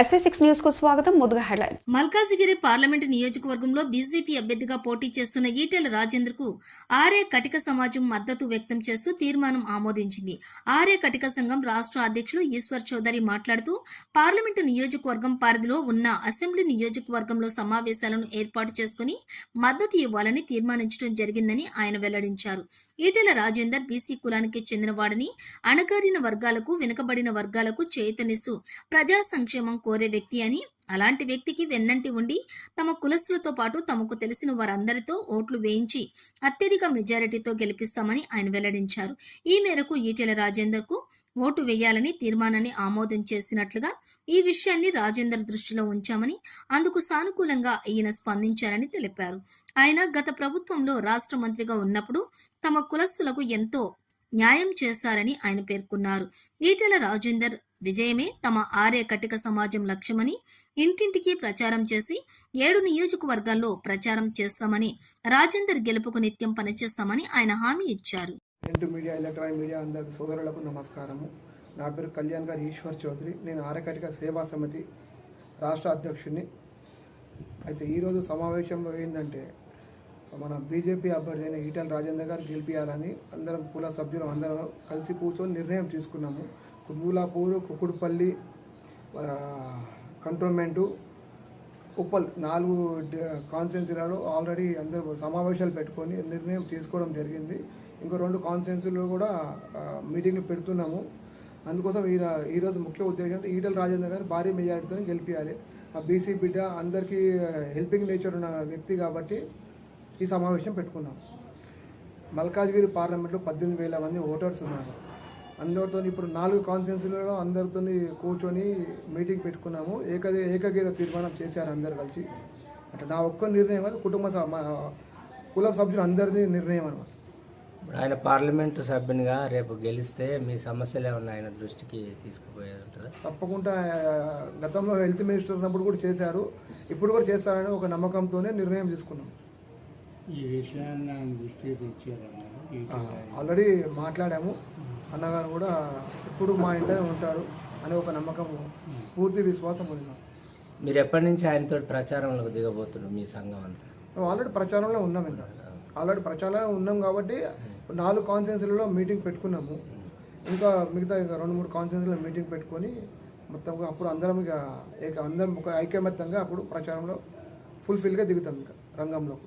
SV6 news కు స్వాగతం. ముందుగా హెడ్లైన్స్. మల్కాజిగిరి పార్లమెంటు నియోజకవర్గంలో బీజేపీ అభ్యర్థిగా పోటీ చేస్తున్న ఈటెల రాజేందర్ కు ఆర్ఏ కటిక సమాజం మద్దతు వ్యక్తం చేస్తూ తీర్మానం ఆమోదించింది. ఆర్ఏ కటిక సంఘం రాష్ట్ర అధ్యక్షులు ఈశ్వర్ చౌదరి మాట్లాడుతూ పార్లమెంటు నియోజకవర్గం పరిధిలో ఉన్న అసెంబ్లీ నియోజకవర్గంలో సమావేశాలను ఏర్పాటు చేసుకుని మద్దతు ఇవ్వాలని తీర్మానించడం జరిగిందని ఆయన వెల్లడించారు. ఈటెల రాజేందర్ బీసీ కులానికి చెందినవాడని, అణగారిన వర్గాలకు, వెనుకబడిన వర్గాలకు చేతనిస్తూ ప్రజా సంక్షేమం కోరే వ్యక్తి అని, అలాంటి వ్యక్తికి వెన్నంటి ఉండి తమ కులస్తులతో పాటు తమకు తెలిసిన వారందరితో ఓట్లు వేయించి అత్యధిక మెజారిటీతో గెలిపిస్తామని ఆయన వెల్లడించారు. ఈ మేరకు ఈటెల రాజేందర్ కు ఓటు వేయాలని తీర్మానాన్ని ఆమోదం చేసినట్లుగా ఈ విషయాన్ని రాజేందర్ దృష్టిలో ఉంచామని, అందుకు సానుకూలంగా ఈయన స్పందించారని తెలిపారు. ఆయన గత ప్రభుత్వంలో రాష్ట్ర మంత్రిగా ఉన్నప్పుడు తమ కులస్తులకు ఎంతో న్యాయం చేశారని ఆయన పేర్కొన్నారు. ఈటెల రాజేందర్ విజయమే తమ ఆర్ఏ కటిక సమాజం లక్ష్యమని, ఇంటింటికి ప్రచారం చేసి 7 నియోజకవర్గాల్లో ప్రచారం చేస్తామని, రాజేందర్ గెలుపుకు నిత్యం పనిచేస్తామని ఆయన హామీ ఇచ్చారు. మీడియా, ఎలక్ట్రానిక్ మీడియా అందరి సోదరులకు నమస్కారము. నా పేరు కళ్యాణ్ గారు ఈశ్వర్ చౌదరి. నేను ఆర్ఏ కటిక సేవా సమితి రాష్ట్ర అధ్యక్షుడిని. అయితే ఈరోజు సమావేశంలో ఏంటంటే, మన బీజేపీ అభ్యర్థి అయిన ఈటెల రాజేందర్ గారు గెలిపించాలని అందరం కుల సభ్యులు అందరం కలిసి కూర్చొని నిర్ణయం తీసుకున్నాము. కుత్బుల్లాపూర్, కుకుడుపల్లి, కంటోన్మెంటు, ఉప్పల్ 4 కాన్స్టిట్యున్సీలలో ఆల్రెడీ అందరూ సమావేశాలు పెట్టుకొని నిర్ణయం తీసుకోవడం జరిగింది. ఇంకో 2 కాన్స్టిట్యున్సీలో కూడా మీటింగ్లు పెడుతున్నాము. అందుకోసం ఈరోజు ముఖ్య ఉద్దేశం ఈటెల రాజేందర్ గారు భారీ మెజారిటీతో గెలిపించాలి. ఆ బీసీ బిడ్డ అందరికీ హెల్పింగ్ నేచర్ ఉన్న వ్యక్తి కాబట్టి ఈ సమావేశం పెట్టుకున్నాం. మల్కాజ్గిరి పార్లమెంట్లో 18,000 మంది ఓటర్స్ ఉన్నారు. అందరితో ఇప్పుడు 4 కాన్స్టిట్యున్సీలలో అందరితో కూర్చొని మీటింగ్ పెట్టుకున్నాము. ఏకగ్రీవ తీర్మానం చేశారు అందరు కలిసి. అట్లా నా ఒక్క నిర్ణయం కాదు, కుల సభ్యులు అందరిది నిర్ణయం అనమాట. ఆయన పార్లమెంటు సభ్యునిగా రేపు గెలిస్తే మీ సమస్యలు ఏమన్నా ఆయన దృష్టికి తీసుకుపోయేది ఉంటుందా? తప్పకుండా. గతంలో హెల్త్ మినిస్టర్ ఉన్నప్పుడు కూడా చేశారు, ఇప్పుడు కూడా చేస్తారని ఒక నమ్మకంతోనే నిర్ణయం తీసుకున్నాం. ఈ విషయాన్ని దృష్టికి తెచ్చారన్నారు. ఆల్రెడీ మాట్లాడాము. అన్నగారు కూడా ఇప్పుడు మా ఇంటనే ఉంటారు అనే ఒక నమ్మకం, పూర్తి విశ్వాసం ఉంది. మీరు ఎప్పటి నుంచి ఆయనతో ప్రచారంలోకి దిగబోతున్నారు మీ సంఘం అంతా? ఆల్రెడీ ప్రచారంలో ఉన్నాం. ఆల్రెడీ ప్రచారంలో ఉన్నాం కాబట్టి 4 కాన్స్టిట్యున్సీలలో మీటింగ్ పెట్టుకున్నాము. ఇంకా మిగతా 2-3 కాన్స్టిట్యున్సీలో మీటింగ్ పెట్టుకొని మొత్తంగా అప్పుడు అందరం అందరం ఒక ఐకమత్యంగా అప్పుడు ప్రచారంలో ఫుల్ఫిల్గా దిగుతాం ఇంకా రంగంలో.